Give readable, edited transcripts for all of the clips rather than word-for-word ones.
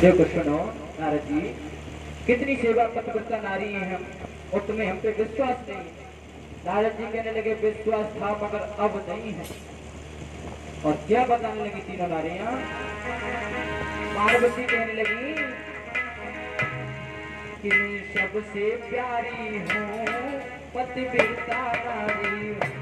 देखो सुनो नारद जी, कितनी सेवा पतिव्रता नारी हैं हम, और तुम्हें हम पे विश्वास नहीं। नारद जी कहने लगे विश्वास था मगर अब नहीं है। और क्या बताने लगी तीनों नारियां? पार्वती कहने लगी कि मैं सबसे प्यारी हूँ पतिव्रता नारी हूँ।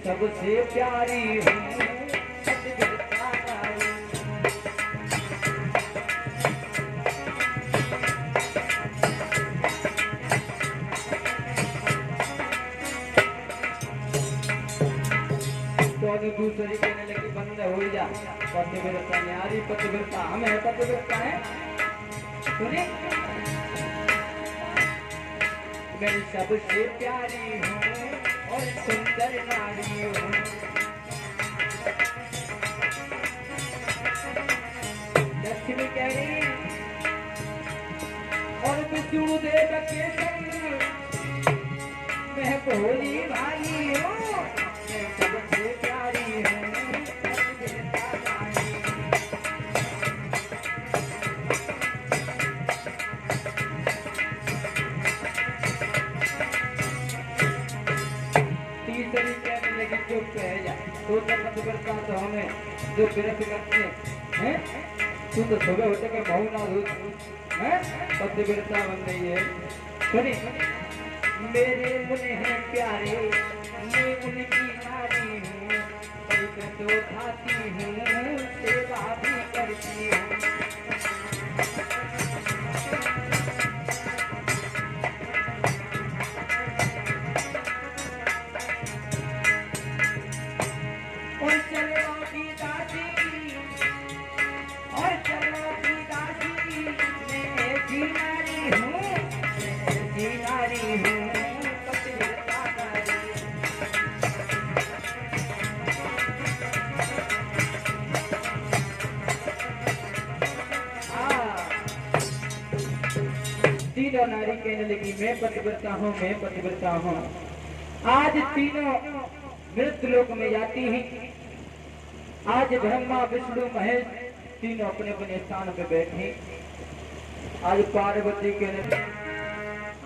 सबसे प्यारी हूँ पतिव्रता नारी। तो दूसरी कहने लगी बंद हो जा, पतिव्रता नारी पतिव्रता हम है, पतिव्रता है। सुने मैं सबसे प्यारी हूँ और सुंदर नारी हूँ। लक्ष्मी कह रही और विष्णु देव के संग मैं भोली भाई हूँ, मैं सबसे प्यारी हूँ। तो पतिव्रता तो हमें जो विरत करते हैं, तू तो सुबह उठ के बहु ना है पतिव्रता बन रही है। सुनी मेरे मुने हैं प्यारे, मैं उनकी नारी हूँ, परिकृत उठाती हूँ, सेवा भी करती हूँ। तीनों नारी कहने लगी मैं पतिव्रता हूँ, मैं पतिव्रता हूँ। आज तीनों मृत्यु लोक में जाती हैं। आज ब्रह्मा विष्णु महेश तीनों अपने अपने स्थान पे बैठे। आज पार्वती कहने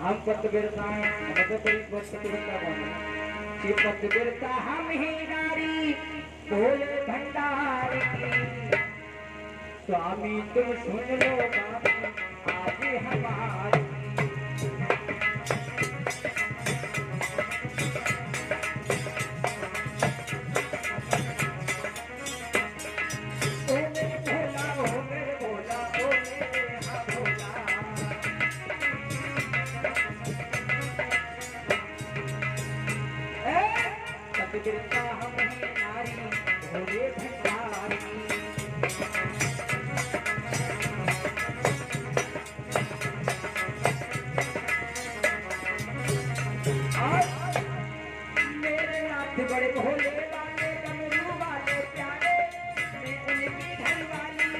हम पतिव्रता हैं, पतिव्रता कि पतिव्रता हम ही नारी भोले भंडार की। स्वामी तुम सुन लो बात आज हमारी। पतिव्रता हम ही नारी भोले भंडार की। मेरे नाथ बड़े भोले वाले डमरू वाले प्यारे, मैं उनकी घरवाली,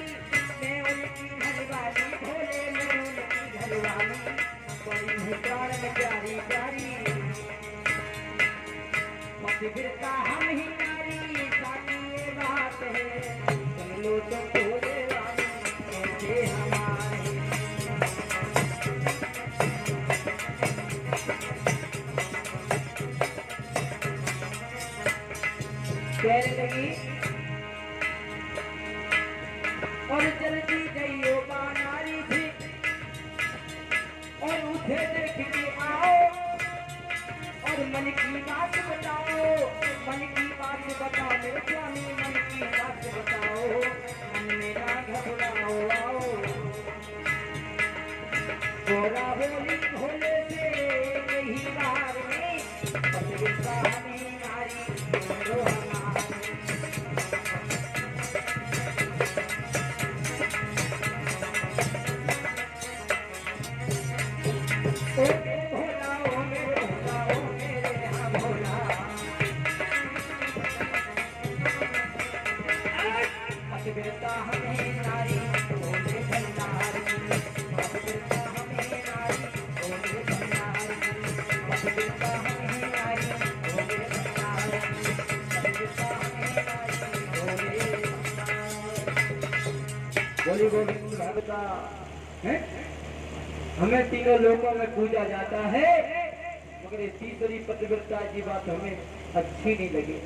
मैं उनकी घरवाली भोले, मैं उनकी घरवाली, बड़ी है प्राण में प्यारी प्यारी। पतिव्रता हम ही नारी साकी ये बात है, सुन लो तो भोले वाली कैसे हमारे। कहने लगी और जल्दी जाइयो नारी थी और उसे देख के आओ और मन की बात बताओ, मन की बात बताओ मेरे स्वामी, मन की बात बताओ, मन मेरा घबराओ आओ। गोरा बोली भोले से यही बार में पतिव्रता हमें नारी बोलो हमारे। ओ मेरे भोला, ओ मेरे भोला, ओ मेरे यहाँ भोला। हरि गोविंद भगता है। हमें तीनों लोकों में पूजा जाता है, मगर ये तीसरी पतिव्रता की बात हमें अच्छी नहीं लगी।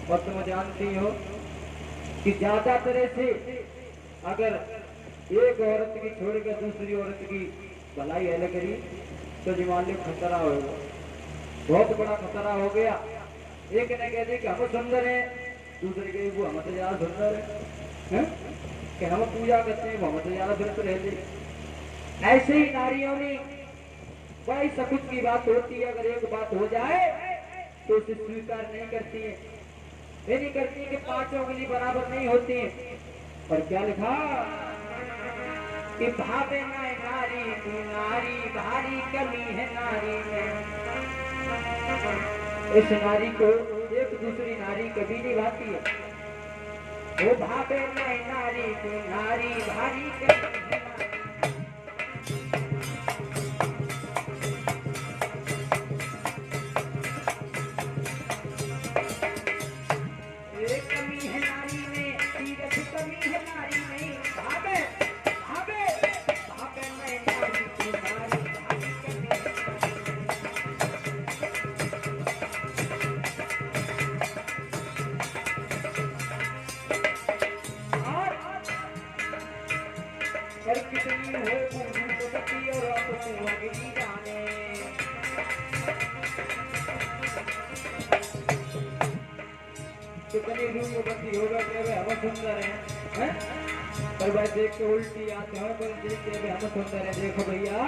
और तुम जानती हो कि ज्यादा तरह से अगर एक औरत की छोड़कर दूसरी औरत की भलाई है करी तो जीवान खतरा होगा, बहुत बड़ा खतरा हो गया। एक ने कह दी कि हम सुंदर हैं, दूसरे के वो हमसे ज्यादा सुंदर है कि हम पूजा करते हैं, वो हमसे ज्यादा व्रत रहते। ऐसे ही नारियों में बड़ी सकुच की बात होती है, अगर एक बात हो जाए तो उसे स्वीकार नहीं करती है, ये नहीं करती कि पांचों के लिए बराबर नहीं होती है। और क्या लिखा कि भावे न नारी तू नारी, भारी कमी है नारी में। इस नारी को एक दूसरी नारी कभी नहीं भाती है। वो भावे न नारी तू नारी, भारी कमी है नारी। कितनी रूपवती होगा कि हम सुंदर हैं, पर भाई देख के उल्टी आते हैं, पर देख के हम सुंदर हैं, देखो भैया।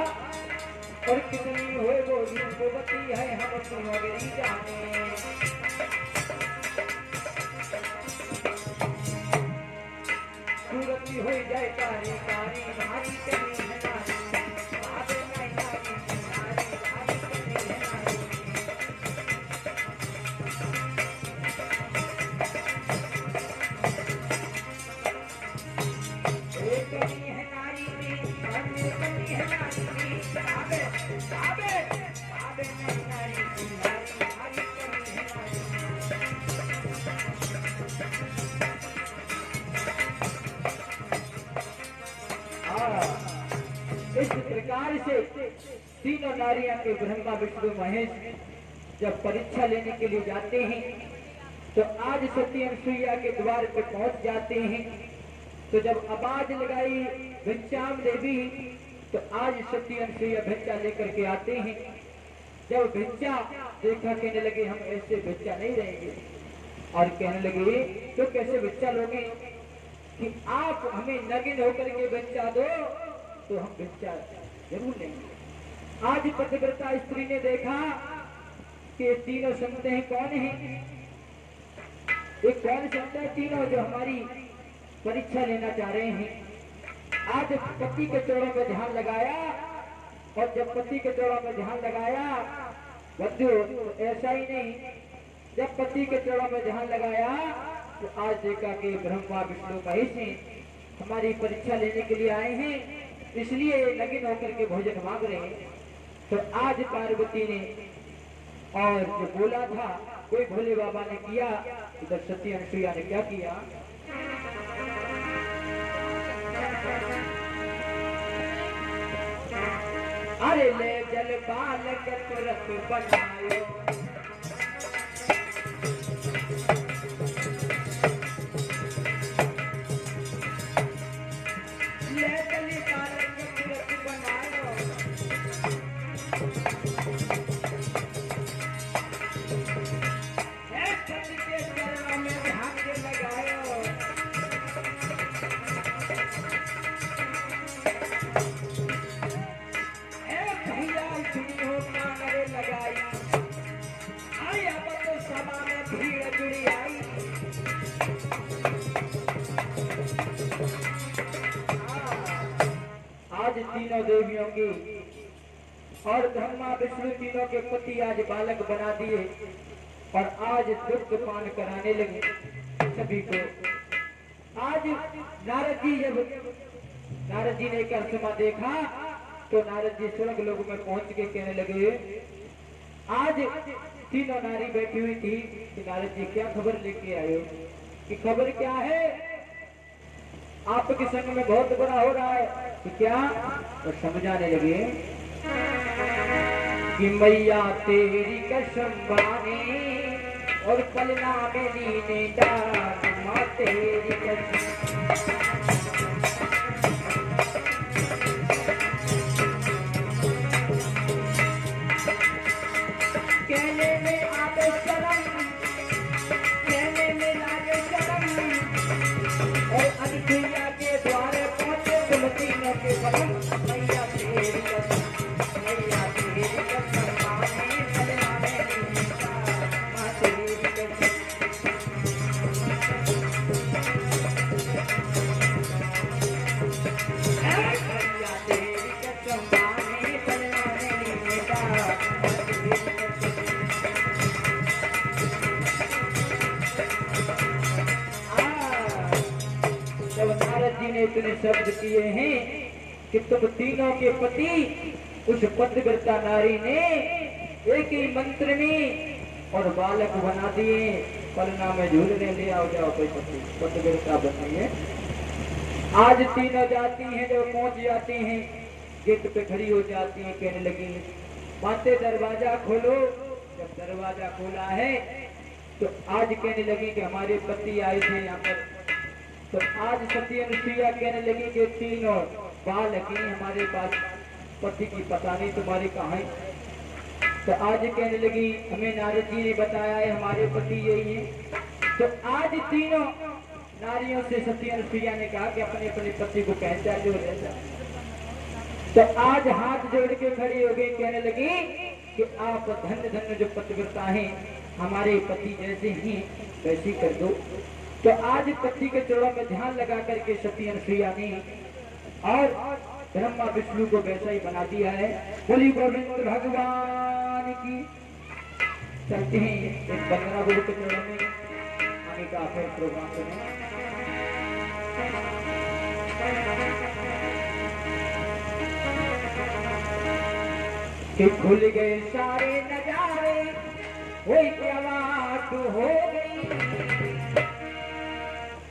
और कितनी हो वो रूपवती है हम सुहागरी जाने। सूरती हो जाए कारी कारी, भारी कमी है नारी, भावे नहीं नारी नारी, भारी कमी है नारी। एक कमी है नारी में, अन्य कमी है नारी में, भावे भावे भावे नहीं नारी नारी, भारी कमी है नारी। इस प्रकार से तीनों नारियां के ब्रह्मा विष्णु महेश जब परीक्षा लेने के लिए जाते हैं तो आज सती अनसुईया के द्वार पे पहुंच जाते हैं। तो जब आवाज लगाई भिक्षाम देवी, तो आज सती अनसुईया भिक्षा लेकर के आते हैं। जब भिक्षा देखा कहने लगे हम ऐसे भिक्षा नहीं रहेंगे, और कहने लगे तो कैसे भिक्षा लोगे कि आप हमें नगिन होकर के भिक्षा दो तो हम भिक्षा जरूर लेंगे। आज पतिव्रता स्त्री ने देखा कि तीनों संत हैं, कौन है ये, कौन संत है तीनों जो हमारी परीक्षा लेना चाह रहे हैं। आज पति के चरणों में ध्यान लगाया, और जब पति के चरणों में ध्यान लगाया बच्चों तो ऐसा ही नहीं, जब पति के चरणों में ध्यान लगाया तो आज देखा कि ब्रह्मा विष्णु महेश हमारी परीक्षा लेने के लिए आए हैं, इसलिए लगिन होकर के भोजन मांग रहे हैं। तो आज पार्वती ने और जो बोला था कोई भोले बाबा ने किया, इधर सती अनसुईया ने क्या किया, अरे ले जल बालक तुरंत बनायो, ले जल बालक तुरंत बनायो, सती के चरणों में ध्यान लगायो। लगाई आई अब तो सभा में भीड़ जुड़ी आई, आज तीनों देवियों की और ब्रह्मा विष्णु तीनों के पति आज बालक बना दिए, और आज दुग्ध पान कराने लगे सभी को। आज नारद जी ने क्या समय देखा तो नारद जी स्वर्ग लोक में पहुंच के कहने लगे, आज तीनों नारी बैठी हुई थी कि नारद जी क्या खबर लेके आए हो, कि खबर क्या है आपके संग में बहुत बुरा हो रहा है कि क्या? तो समझाने लगे कि मैया तेरी कसम बानी और पलना में नीने डाल माँ तेरी कसम। कहने में आगे शर्म, कहने में लागे शर्म और अनसुईया के द्वारे पहुंचे तुम तीनों के बलम। मैया तेरी कसम, मैया तेरी कसम बानी पलना में नीने डाल माँ तेरी कसम। मैया तेरी कसम बानी पलना में नीने डाल माँ तेरी कसम। जब नारद जी ने इतने शब्द किए हैं कि तुम तीनों के पति उस पतिव्रता नारी ने एक ही मंत्र में और बालक बना दिए। पलना में झूलने ले आओ, जाओ कोई पति पतिव्रता बनाइए। आज तीनों जाती हैं, जब पहुंच जाती हैं गेट पे खड़ी हो जाती हैं, कहने लगी माते दरवाजा खोलो। जब दरवाजा खोला है तो आज कहने लगी कि हमारे पति आए थे यहाँ पर। तो आज सती अनुसुईया कहने लगी कि तीनों बालक ही हमारे पास, पति की पता नहीं तुम्हारे कहाँ है। तो आज कहने लगी हमें नारद जी ने बताया है हमारे पति यही है। तो आज तीनों नारियों से सती अनुसुईया ने कहा कि अपने अपने पति को पहचान लो रहता। तो आज हाथ जोड़ के खड़ी हो गई, कहने लगी कि आप धन्य धन्य जो पतिव्रता है, हमारे पति जैसे ही वैसी कर दो। तो आज पति के चरणों में ध्यान लगा करके सती अनुसुईया ने और ब्रह्मा विष्णु को वैसा ही बना दिया है। बोली गोविंद भगवान की। चलते हैं एक 15 गुरु के चरणों में आगे का फिर प्रोग्राम करें। कि खुल गए सारे नजारे, वही क्या बात हो गई।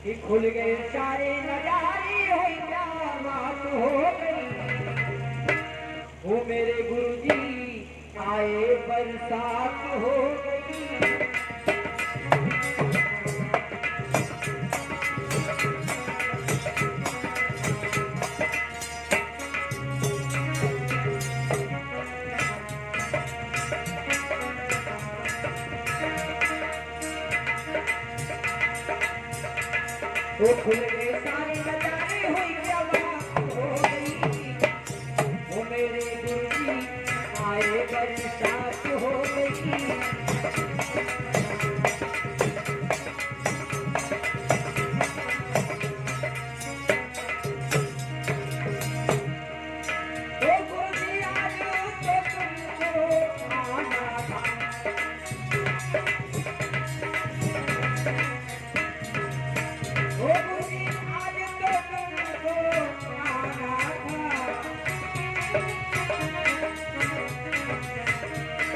कि खुल गए सारे नजारे, वही क्या बात हो गई। वो मेरे गुरुजी आए बरसात हो गई। वो खुल गए सारे नजारे, हुई क्या बात हो गई। वो मेरे गुरुजी आए बरसात हो गई। वो गुरुजी आज तो तुमको आना था। वो गुरुजी आज तो तुमको आना था।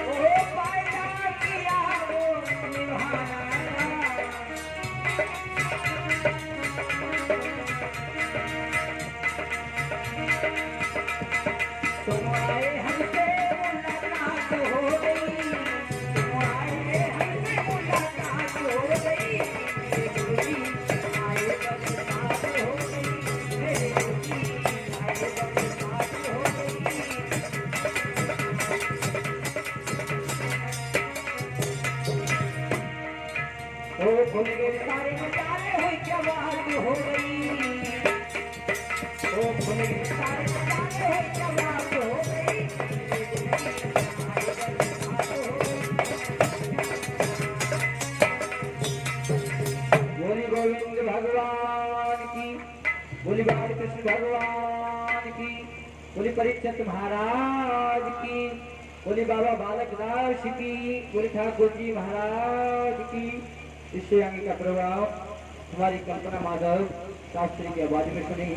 वो वायदा किया वो निभाना था। तुम आए हमसे मुलाकात हो गई। तुम आए हमसे मुलाकात हो गई। मेरे गुरुजी आए बरसात हो गई। मेरे गुरुजी आए बरसात हो गई। ओ खुल गए सारे नजारे, हुई क्या बात हो गई। ओ खुल गए सारे नजारे, हुई क्या बात हो गई। बोली गोविंद भगवान की। बोली बाल कृष्ण भगवान की। बोली परीक्षित महाराज की। बोली बाबा बालक दास की। बोली ठाकुर जी महाराज की। इससे आगे का प्रभाव हमारी कल्पना माधव शास्त्री की आवाज में सुनी।